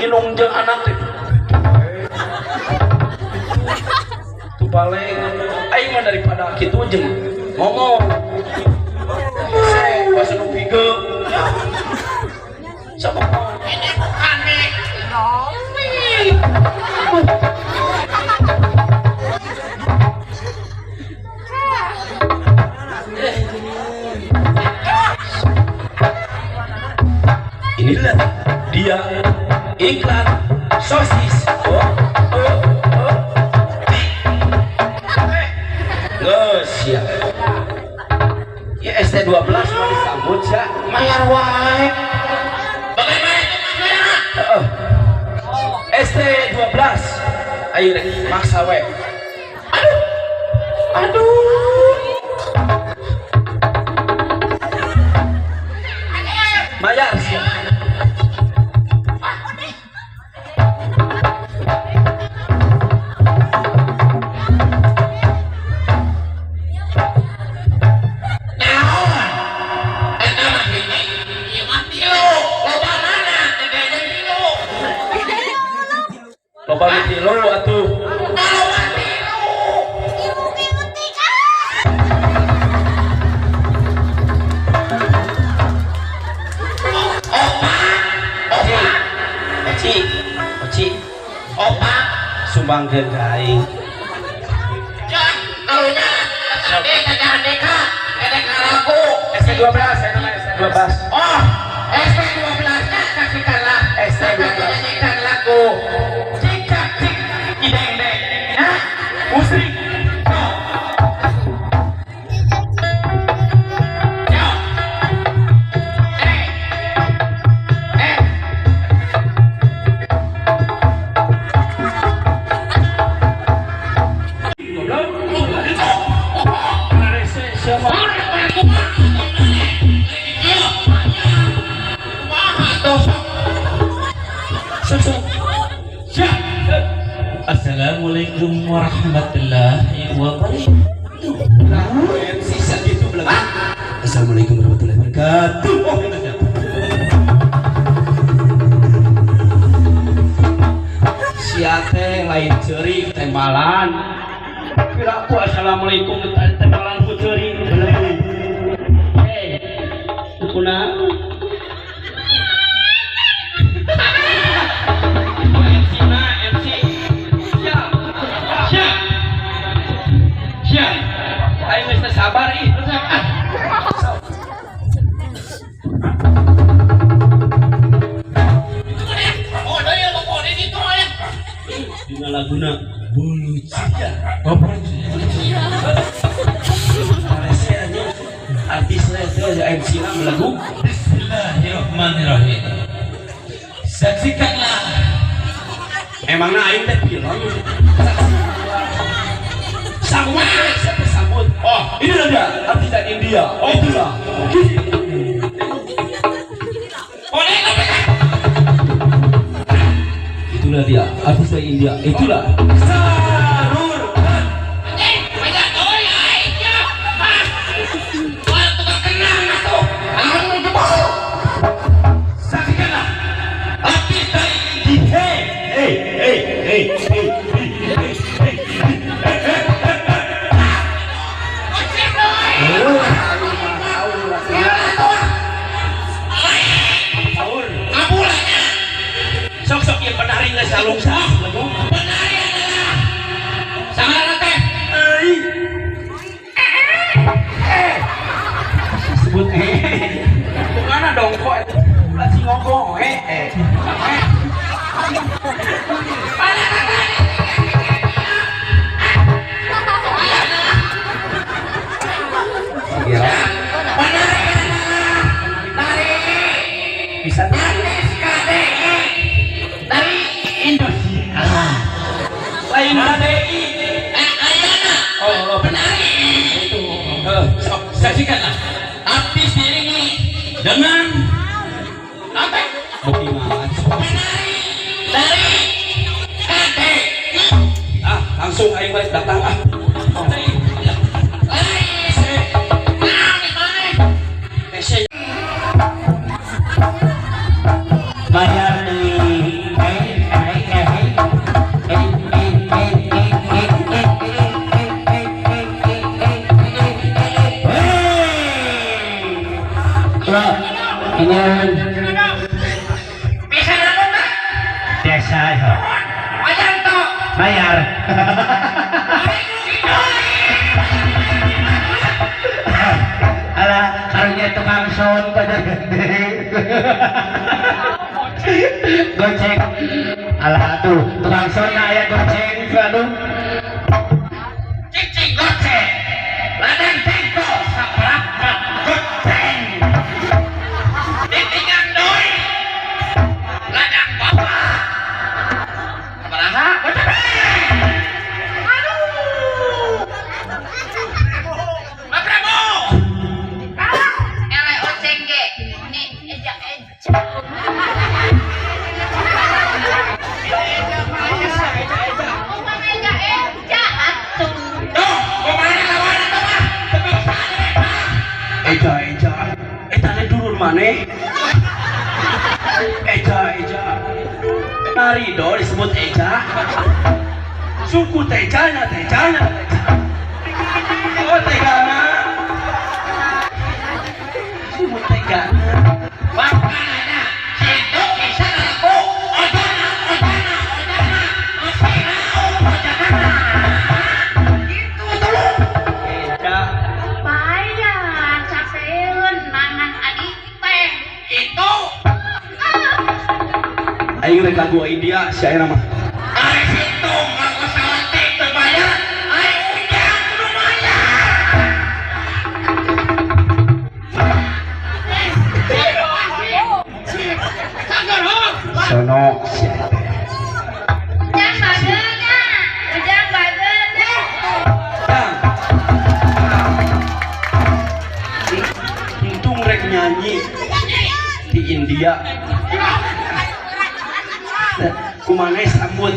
inung jeung anak teh tu paling aing mah daripada kitu jeung ngomong pas nu pige sama ini bukan nih inilah dia iklan sosis. Siap ya ST12 mau disambut ya mayar wae bagaimana ST12 ayo rek maksa wae aduh mayar siap loba kilo atuh opa sumbang ke aing jak kalunya kadek laku ST12 saya namanya ST12 oh ST12 nya kasihkanlah ST12 laku musik Assalamualaikum warahmatullahi wabarakatuh. Assalamualaikum warahmatullahi wabarakatuh. siate lain ceurik tembalan kira aku assalamualaikum tembalan ku ceurik kuna ayo geus sabar ih dina laguna bulu cia artis MC lagu Bismillahirrahmanirrahim. Saksikanlah. emangna aing teh film sama siapa sambut oh inilah dia artis dari India oh itulah itulah dia artis dari India itulah saksikanlah artis dari India sok-sok yang penari nggak salung sah penari adalah sangat teh sebut bukan dong kok lagi ngomong bisa dari Indonesia lain KDI oh penari itu saksikanlah artis diiringi dengan apa? Bukti bayar. Alah, karunya tukang sound pada gede. Goceng. Alah tuh, tukang sound aya goceng aduh. Cicing goceng, ladang tengko, saperapat goceng. Titingan doi, ladang bapak. Sabaraha goceng. Aduh. Pak Prabu. Ele oceng ge. Nih eja. Bukan eja atuh. Duh, kemana lawan itu mah? Eja, Eta teh durun maneh. Eja. Narido disebut Eja. Suku Tejanya. Oh, Tegana. Suku Tegana. Makanya, situ bisa aku. Ojana. Gitu tuh. Eja. Bayar capeun mangan adik teh. Itu. Aing rek lagu India si ayeuna mah. Ari situ ngaku salate teu bayar, aing ujang kudu bayar. Sono si eta. Ujang bageuna. Untung rek nyanyi di India. Kumane sambut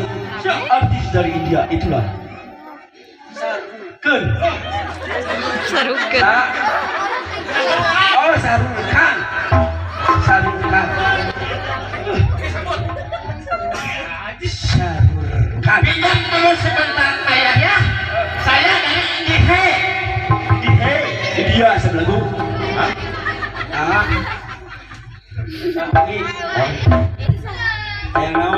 artis dari India itulah Sarukan. Oh, Sarukan. Pinjam dulu sebentar ayah ya. Saya dari Indihe. India sebelagu. Lagi. Yang mau